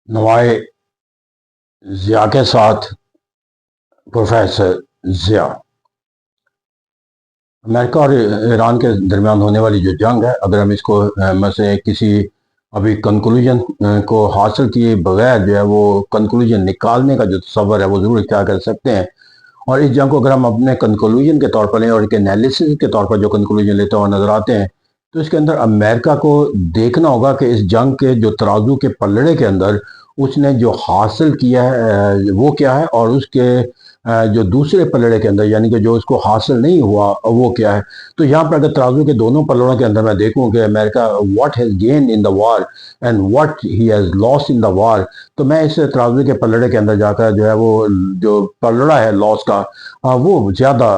नवाए ज़िया के साथ professor Zia. America और ईरान के दरमियान होने वाली जो जंग है, अगर हम इसको में से किसी अभी कंक्लूजन को हासिल किए बगैर जो है वो कंक्लूजन निकालने का जो तसव्वुर है वो ज़रूर क्या कर सकते हैं। और इस जंग को अगर हम अपने कंक्लूजन के तौर पर लें और एक एनालिसिस के तौर पर जो कंक्लूजन लेते हुए नजर आते हैं, तो इसके अंदर अमेरिका को देखना होगा कि इस जंग के जो तराजू के पलड़े के अंदर उसने जो हासिल किया है वो क्या है, और उसके जो दूसरे पलड़े के अंदर यानी कि जो उसको हासिल नहीं हुआ वो क्या है। तो यहाँ पर अगर तराजू के दोनों पलड़ों के अंदर मैं देखूं कि America what has gain in the war and what he has lost in the war, तो मैं इस तराजू के पलड़े के अंदर जाकर जो है वो जो पलड़ा है लॉस का वो ज़्यादा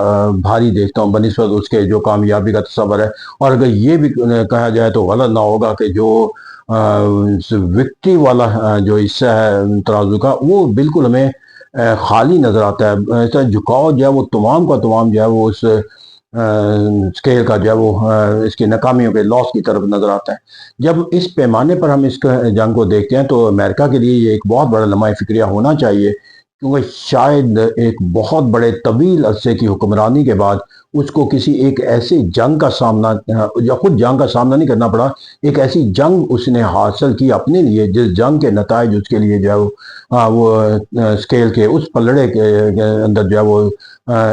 भारी देखता हूँ बनिस्बत उसके जो कामयाबी का तस्वर है। और अगर ये भी कहा जाए तो गलत ना होगा कि जो विक्ट्री वाला जो हिस्सा है तराजू का वो बिल्कुल हमें खाली नज़र आता है। ऐसा झुकाव जो है वो तमाम का तमाम जो है वो उस स्केल का जो है वो इसकी नाकामियों के लॉस की तरफ नज़र आता है। जब इस पैमाने पर हम इस जंग को देखते हैं तो अमेरिका के लिए ये एक बहुत बड़ा लम्हा फ़िक्रिया होना चाहिए, क्योंकि शायद एक बहुत बड़े तवील अरसे की हुक्मरानी के बाद उसको किसी एक ऐसी जंग का सामना या खुद जंग का सामना नहीं करना पड़ा, एक ऐसी जंग उसने हासिल की अपने लिए जिस जंग के नताइज उसके लिए जो है वो स्केल के उस पलड़े के अंदर जो है वो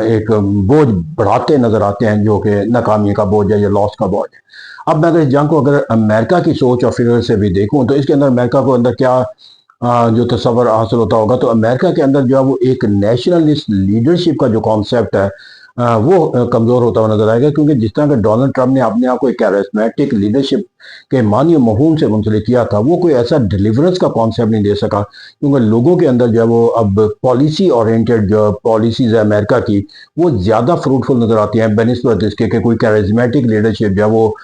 एक बोझ बढ़ाते नजर आते हैं, जो कि नाकामी का बोझ है या लॉस का बोझ है। अब मैं अगर इस जंग को अगर अमेरिका की सोच और फिक्र से भी देखूं तो इसके अंदर अमेरिका को अंदर क्या जो तस्वर हासिल होता होगा, तो अमेरिका के अंदर जो है वो एक नेशनलिस्ट लीडरशिप का जो कॉन्सेप्ट है वो कमज़ोर होता हुआ नजर आएगा, क्योंकि जिस तरह के डोनाल्ड ट्रंप ने अपने आप को एक कैरिस्मेटिक लीडरशिप के मानी और मफहूम से मुंसलिक किया था, वो कोई ऐसा डिलीवरेंस का कॉन्सेप्ट नहीं दे सका, क्योंकि लोगों के अंदर जो है वो अब पॉलिसी ओरिएंटेड जो पॉलिसीज है अमेरिका की वो ज़्यादा फ्रूटफुल नजर आती हैं बनिस्बत इसके कि कोई कैरिस्मेटिक लीडरशिप जो है वो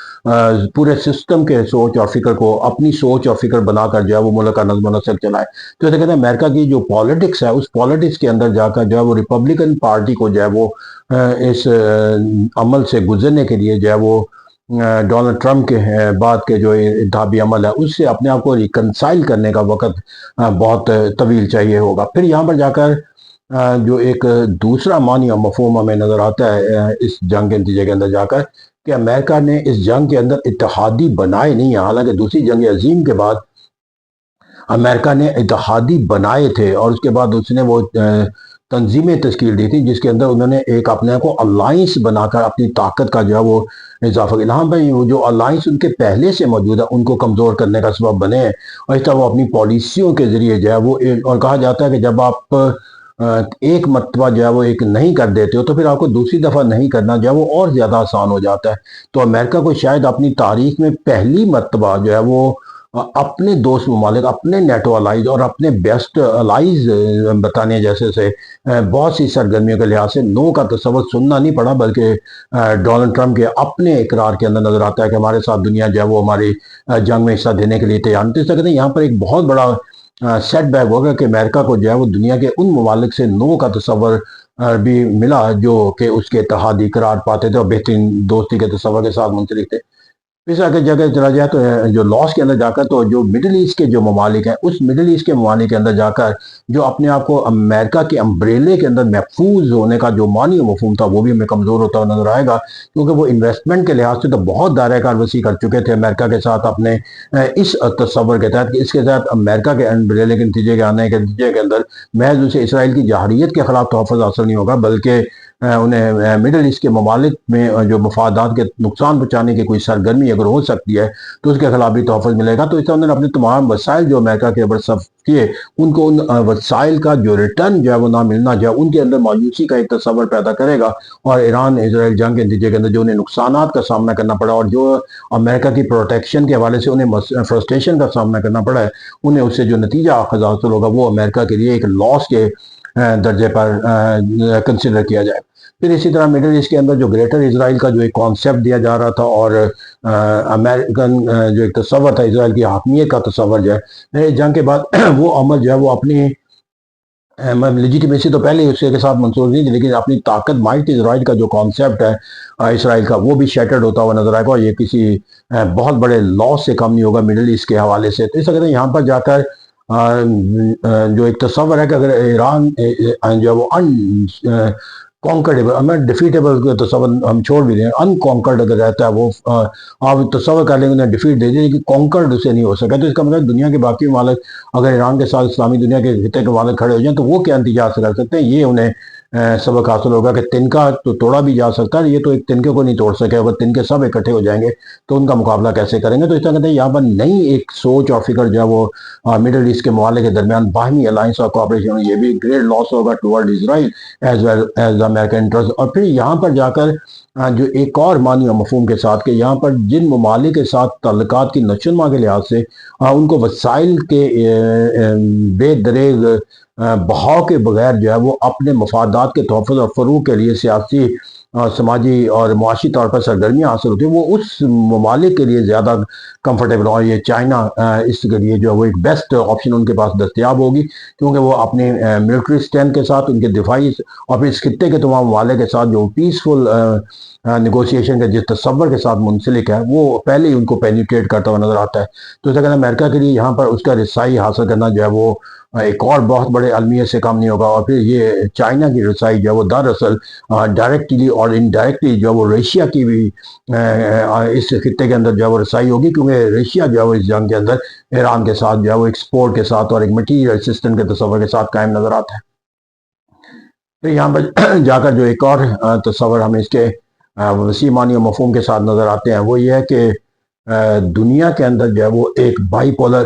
पूरे सिस्टम के सोच और फिक्र को अपनी सोच और फिक्र बनाकर जो है वो मुल्क का नज़्म नसर चलाए। तो ऐसे कहते हैं अमेरिका की जो पॉलिटिक्स है उस पॉलिटिक्स के अंदर जाकर जो है वो रिपब्लिकन पार्टी को जो है वो इस अमल से गुजरने के लिए जो है वो डोनाल्ड ट्रंप के बाद के जो इंतखाबी अमल है उससे अपने आप को रिकनसाइल करने का वक्त बहुत तवील चाहिए होगा। फिर यहाँ पर जाकर जो एक दूसरा मानी और मफहूम हमें नज़र आता है इस जंग के नतीजे के अंदर जाकर कि अमेरिका ने इस जंग के अंदर इत्तेहादी बनाए नहीं है। हालांकि दूसरी जंग अजीम के बाद अमेरिका ने इत्तेहादी बनाए थे और उसके बाद उसने वो तंजीमें तश्कील दी थी जिसके अंदर उन्होंने एक अपने को अलाइंस बनाकर अपनी ताकत का जो है वो इजाफा किया। हाँ भाई, वो जो अलाइंस उनके पहले से मौजूद है उनको कमज़ोर करने का सबब बने हैं, और इस तरह वो अपनी पॉलिसियों के ज़रिए जो है वो और कहा जाता है कि जब आप एक मरतबा जो है वो एक नहीं कर देते हो तो फिर आपको दूसरी दफ़ा नहीं करना जो है वो और ज़्यादा आसान हो जाता है। तो अमेरिका को शायद अपनी तारीख में पहली मरतबा जो है वो अपने दोस्त ममालिक, अपने नेटो अलाइज और अपने बेस्ट अलाइज बताने जैसे से बहुत सी सरगर्मियों के लिहाज से नो का तस्वर सुनना नहीं पड़ा, बल्कि डोनाल्ड ट्रंप के अपने इकरार के अंदर नजर आता है कि हमारे साथ दुनिया जो है वो हमारी जंग में हिस्सा देने के लिए तैयार। तो इस कहते हैं यहाँ पर एक बहुत बड़ा सेटबैक होगा कि अमेरिका को जो है वो दुनिया के उन ममालिक से नो का तस्वर भी मिला जो कि उसके इत्तेहादी करार पाते थे और बेहतरीन दोस्ती के तस्वर के साथ मुंसलिक थे। इस अगर जगह चला जाए तो जो लॉस के अंदर जाकर तो जो मिडिल ईस्ट के जो ममालिक हैं उस मिडिल ईस्ट के ममालिक के अंदर जाकर जो अपने आप को अमेरिका के अम्ब्रेले के अंदर महफूज होने का जो मानी मफहूम था वो भी हमें कमज़ोर होता हुआ नजर आएगा, क्योंकि वो इन्वेस्टमेंट के लिहाज से तो बहुत दायरा कार वसी कर चुके थे अमेरिका के साथ अपने इस तस्वर के तहत कि इसके तहत अमेरिका के अम्ब्रेले के नतीजे के आने के नतीजे के अंदर महज उसे इसराइल की जहरीत के खिलाफ तहफ़्फ़ुज़ हासिल नहीं होगा, बल्कि उन्हें मिडल ईस्ट के ममालिक में जो मफादात के नुकसान पहुँचाने की कोई सरगर्मी अगर हो सकती है तो उसके खिलाफ भी तोहफ़्फ़ुज़ मिलेगा। तो इस तरह उन्होंने अपने तमाम वसाइल जो अमेरिका के ऊपर सर्फ किए उनको उन वसाइल का जो रिटर्न जो है वो ना मिलना जो है उनके अंदर मायूसी का एक तस्वर पैदा करेगा, और ईरान इसराइल जंग के नतीजे के अंदर जो उन्हें नुकसान का सामना करना पड़ा और जो अमेरिका की प्रोटेक्शन के हवाले से उन्हें फ्रस्ट्रेशन का सामना करना पड़ा है, उन्हें उससे जो नतीजा हासिल होगा वो अमेरिका के लिए एक लॉस के दर्जे पर कंसिडर किया जाए। फिर इसी तरह मिडिल ईस्ट के अंदर जो ग्रेटर इसराइल का जो एक कॉन्सेप्ट दिया जा रहा था और अमेरिकन जो एक तस्वर था इसराइल की हाकमियत का तस्वर जो है जंग के बाद वो अमल जो है वो अपनी लिजिटिमेसी तो पहले ही उसके के साथ मंसूर नहीं थी, लेकिन अपनी ताकत माइट इसराइल का जो कॉन्सेप्ट है इसराइल का वो भी शैटर्ड होता हुआ नजर आएगा, और ये किसी बहुत बड़े लॉस से कम नहीं होगा मिडिल ईस्ट के हवाले से। तो इस वजह यहाँ पर जाकर جو ایک تصور ہے کہ اگر ایران جو ہے وہ کانکرڈیبل، ہمیں ڈیفیٹیبل کا تصور ہم چھوڑ بھی دیں، ان کانکرڈ اگر رہتا ہے وہ، آپ تصور کر لیں گے انہیں ڈیفیٹ دے دیں کہ کانکرڈ اسے نہیں ہو سکا، تو اس کا مطلب دنیا کے باقی ممالک اگر ایران کے ساتھ اسلامی دنیا کے خطے کے ممالک کھڑے ہو جائیں تو وہ کیا نتیجہ حاصل کر سکتے ہیں، یہ انہیں سبق حاصل ہوگا کہ تنکا تو توڑا بھی جا سکتا ہے، یہ تو ایک تنکے کو نہیں توڑ سکے، اگر تنکے سب اکٹھے ہو جائیں گے تو ان کا مقابلہ کیسے کریں گے۔ تو اس طرح کہتے ہیں یہاں پر نئی ایک سوچ اور فکر جو ہے وہ مڈل ایسٹ کے ممالک کے درمیان باہمی الائنس اور کوآپریشن، یہ بھی گریٹ لاس ہوگا towards Israel as well as American interest. اور پھر یہاں پر جا کر جو ایک اور معنی اور مفہوم کے ساتھ کہ یہاں پر جن ممالک کے ساتھ تعلقات کی نشوونما کے لحاظ سے ان کو وسائل کے بے دریغ بہاؤ کے بغیر جو ہے وہ اپنے مفادات کے تحفظ اور فروغ کے لیے سیاسی، سماجی اور معاشی طور پر سرگرمیاں حاصل ہوتی ہیں، وہ اس ممالک کے لیے زیادہ کمفرٹیبل، اور یہ چائنا اس کے لیے جو ہے وہ ایک بیسٹ آپشن ان کے پاس دستیاب ہوگی، کیونکہ وہ اپنی ملٹری اسٹرینتھ کے ساتھ، ان کے دفاعی اور پھر اس خطے کے تمام ممالک کے ساتھ جو پیسفل نیگوسیشن کے جس تصور کے ساتھ منسلک ہے وہ پہلے ہی ان کو پینیٹریٹ کرتا ہوا نظر آتا ہے۔ تو اسے کہنا امریکہ کے لیے یہاں پر اس کا رسائی حاصل کرنا جو ہے وہ ایک اور بہت بڑے المیت سے کم نہیں ہوگا، اور پھر یہ چائنا کی رسائی جو ہے وہ دراصل ڈائریکٹلی اور انڈائریکٹلی جو ہے وہ رشیا کی بھی اس خطے کے اندر جو ہے وہ رسائی ہوگی، کیونکہ رشیا جو ہے وہ اس جنگ کے اندر ایران کے ساتھ جو ہے وہ ایک سپورٹ کے ساتھ اور ایک مٹیریل اسسٹنٹ کے تصور کے ساتھ قائم نظر آتا ہے۔ پھر یہاں پر جا کر جو ایک اور تصور ہمیں اس کے وسیع معنی و مفہوم کے ساتھ نظر آتے ہیں، وہ یہ ہے کہ دنیا کے اندر جو ہے وہ ایک بائی پولر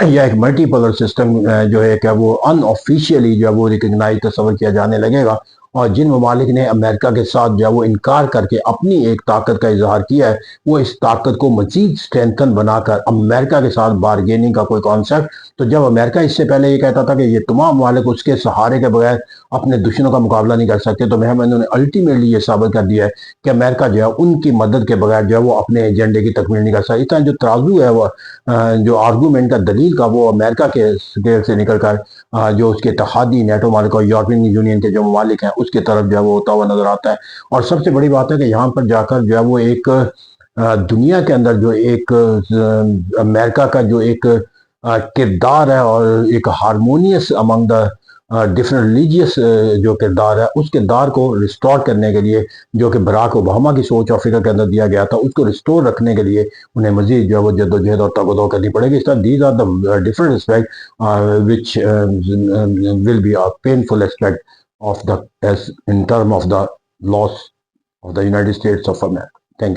یا ایک ملٹی پولر سسٹم جو ہے کہ وہ ان آفیشیلی جو ہے وہ ریکگنائز تصور کیا جانے لگے گا، اور جن ممالک نے امریکہ کے ساتھ جو ہے وہ انکار کر کے اپنی ایک طاقت کا اظہار کیا ہے، وہ اس طاقت کو مزید اسٹرینتھن بنا کر امریکہ کے ساتھ بارگیننگ کا کوئی کانسیپٹ، تو جب امریکہ اس سے پہلے یہ کہتا تھا کہ یہ تمام ممالک اس کے سہارے کے بغیر اپنے دشمنوں کا مقابلہ نہیں کر سکتے، تو انہوں نے الٹیمیٹلی یہ ثابت کر دیا ہے کہ امریکہ جو ہے ان کی مدد کے بغیر جو ہے وہ اپنے ایجنڈے کی تکمیل نہیں کر سکتا۔ اس طرح جو ترازو ہے وہ جو آرگومنٹ کا دلیل کا وہ امریکہ کے اسکیل سے نکل کر جو اس کے اتحادی نیٹو ممالک اور یورپین یونین کے جو ممالک ہیں اس کی طرف جو ہے وہ ہوتا ہوا نظر آتا ہے۔ اور سب سے بڑی بات ہے کہ یہاں پر جا کر جو ہے وہ ایک دنیا کے اندر جو ایک امریکہ کا جو ایک کردار ہے اور ایک harmonious Umang the different religious جو کردار ہے، اس کردار کو ریسٹور کرنے کے لیے جو کہ براک اوباما کی سوچ اور فکر کے اندر دیا گیا تھا، اس کو ریسٹور رکھنے کے لیے انہیں مزید جو ہے وہ جدوجہد اور تگ و دو کرنی پڑے گی۔ اس طرح these are the different aspect which will be a painful aspect of the as in term of the loss of the United States of America.